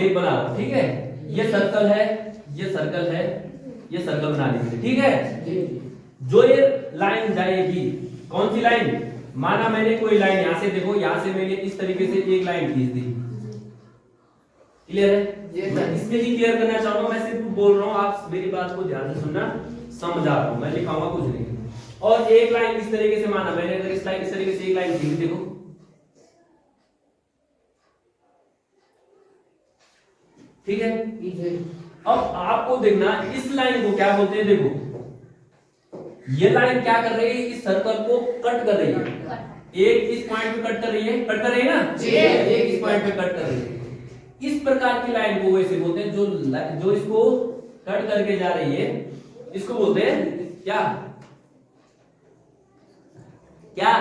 एक बना रहा हूं, ठीक है। ये सर्कल है, ये सर्कल है, ये सर्कल बना लीजिए, ठीक है। जो ये लाइन जाएगी, कौन सी लाइन, माना मैंने कोई लाइन यहां से, देखो यहां से मैंने इस तरीके से एक लाइन खींच दी, क्लियर है। मैं इसमें ही क्लियर करना चाहूंगा, मैं सिर्फ बोल रहा हूं, आप मेरी बात को ध्यान से सुनना, समझा रहा हूं, मैं लिखाऊंगा कुछ नहीं। और एक लाइन इस तरीके से, माना मैंने अगर इस तरीके से एक लाइन खींच, देखो ठीक है। अब आपको देखना इस लाइन को क्या बोलते हैं, देखो ये लाइन क्या कर रही है, इस सर्कल को कट कर रही है, एक इस पॉइंट पे कट कर रही है, कट कर रही है ना, एक इस पॉइंट पे कट कर रही है। इस प्रकार की लाइन को वैसे बोलते हैं, जो इसको कट करके जा रही है, इसको बोलते हैं क्या, क्या,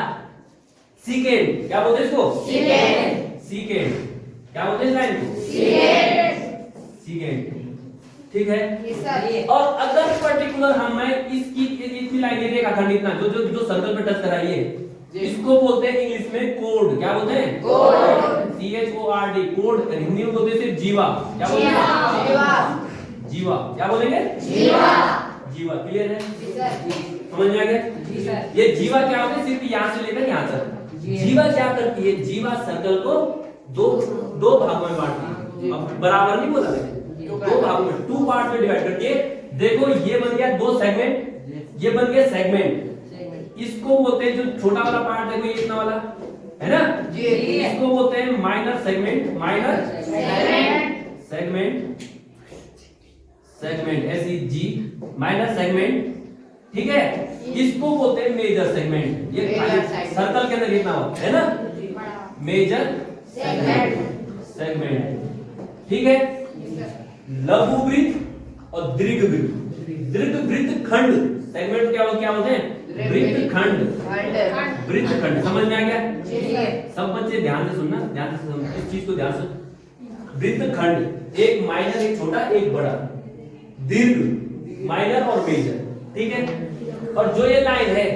सीकेंड। क्या बोलते हैं इसको, सीकेंड, सीकेंड। क्या बोलते हैं इस लाइन को, सीकेंड, सीकेंड, ठीक है। और अगर पर्टिकुलर हम इसकी इतनी लाइन ये रेखाखंड इतना जो सर्कल पे टच कराइए, इसको बोलते हैं इंग्लिश में कोड। क्या बोलते हैं, कोड, CHORD, कोड। हिंदी में बोलते हैं सिर्फ जीवा। क्या बोलते हैं, जीवा, जीवा। क्या बोलेंगे, जीवा, जीवा। क्लियर है, समझ में आ गया। ये जीवा क्या होता है, सिर्फ यहां से लेकर यहां तक। जीवा क्या करती है, जीवा सर्कल को दो भागों में बांटती है। अब बराबर नहीं बोला, दो भागों में, 2 पार्ट में डिवाइड करके। देखो ये बन गया 2 सेगमेंट, ये बन गया सेगमेंट। इसको बोलते हैं, जो छोटा वाला पार्ट देखो ये इतना वाला है ना, इसको बोलते हैं minor segment, minor segment, segment SEG, minor segment, ठीक है। इसको बोलते हैं मेजर सेगमेंट। ये सर्कल के अंदर इतना होता है ना, मेजर सेगमेंट, ठीक है। लघु वृत्त और दीर्घ वृत्त, दीर्घ वृत्त खंड, सेगमेंट क्या होते हैं, वृत्त खंड, वृत्त खंड। समझ में आ गया, सब बच्चे ध्यान से सुनना, ध्यान से सुनना इस चीज को, ध्यान से। वृत्त खंड, एक माइनर, एक छोटा, एक बड़ा, दीर्घ, माइनर और मेजर, ठीक है। और जो ये लाइन है,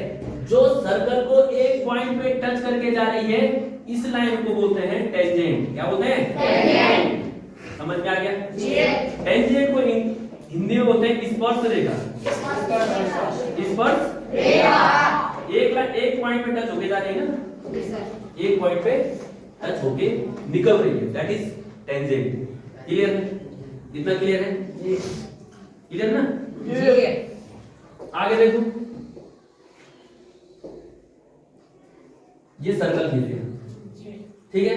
जो सर्कल को एक पॉइंट पे टच करके जा रही है, इस लाइन को बोलते हैं टेंजेंट। क्या बोलते हैं, टेंजेंट। समझ में आ गया। टेंजेंट को हिंदी में बोलते हैं स्पर्श रेखा, स्पर्श रेखा। एक पॉइंट पे टच होके जा रही है ना, एक पॉइंट पे टच होके निकल रही है, दैट इज टेंजेंट। क्लियर है, इतना क्लियर है, क्लियर ना, आगे देखो। ये सर्कल खींचे, ठीक है।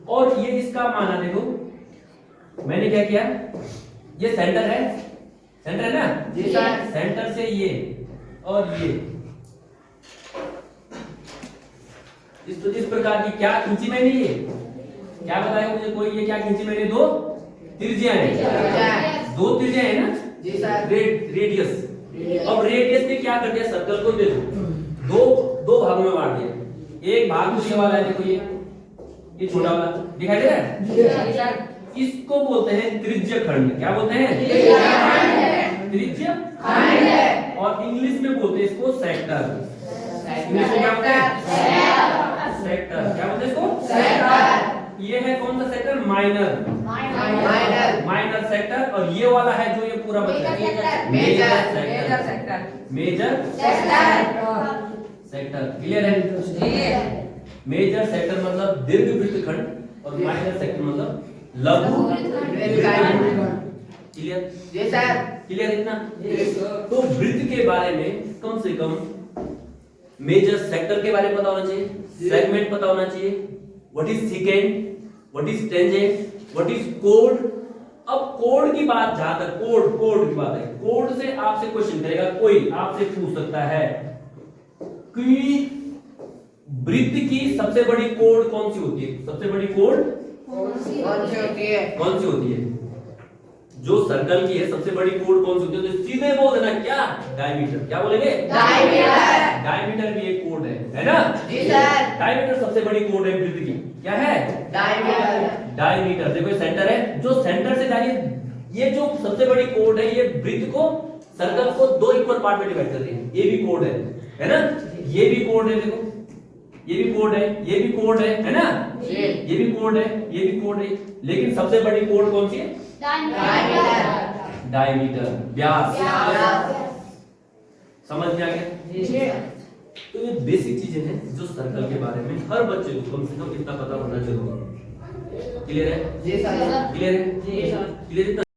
और ये इसका माना देखो, मैंने क्या किया, ये सेंटर है, सेंटर है ना जी सर। सेंटर से ये और ये इस प्रकार की क्या खींची मैंने, ये क्या बताया मुझे कोई, ये क्या खींची मैंने, 2 त्रिज्या है, 2 त्रिज्या है ना जी सर, रेडियस। अब रेडियस ने क्या कर दिया, सर्कल को देखो दो भागों में बांट दिया। एक भाग तो ये वाला है, देखो ये छोटा वाला दिखाई दे रहा है, इसको बोलते हैं त्रिज्य खंड। क्या बोलते हैं, त्रिज्य खंड। और इंग्लिश में बोलते हैं इसको सेक्टर। इंग्लिश में क्या बोलते हैं, सेक्टर। क्या बोलते हैं इसको, सेक्टर। ये है कौन सा सेक्टर, माइनर, माइनर सेक्टर। और ये वाला है जो ये पूरा बचा है, major sector, major sector. Clear है, मेजर सेक्टर मतलब दीर्घ वृत्त खंड और माइनर सेक्टर मतलब लघु वृत्त खंड। क्लियर जी सर, क्लियर इतना। तो वृत्त के बारे में कम से कम मेजर सेक्टर के बारे में पता होना चाहिए, सेगमेंट पता होना चाहिए, what is second, what is tangent, what is code. अब कोड की बात, जहां तक कोड की बात है, कोड से आपसे क्वेश्चन करेगा, कोई आपसे पूछ सकता है कि वृत्त की सबसे बड़ी कोड कौन सी होती है, सबसे बड़ी कोड कौन सी होती है, जो सर्कल की है सबसे बड़ी कोड कौन सी होती है, तो सीधे बोल देना क्या, डायमीटर। क्या बोलेंगे, डायमीटर। डायमीटर भी एक कोड है ना जी सर। डायमीटर सबसे बड़ी कोड है वृत्त की, क्या है, डायमीटर। डायमीटर देखो ये सेंटर है, जो सेंटर से जा रही है, ये जो सबसे बड़ी कोड है, ये वृत्त को, सर्कल को 2 इक्वल पार्ट में डिवाइड कर रही है, ये भी कोड है ना, ये भी कोड है। देखो ये भी कोड है, ये भी कोड है ना? ये भी कोड है, ये भी कोड है, लेकिन सबसे बड़ी कोड कौन सी है? डायमीटर, व्यास। समझ में आ गया? तो ये बेसिक चीजें हैं जो सर्कल के बारे में हर बच्चे को कम से कम इतना पता होना जरूरी है। क्लियर है? जी सर। क्लियर है? क्लियर है?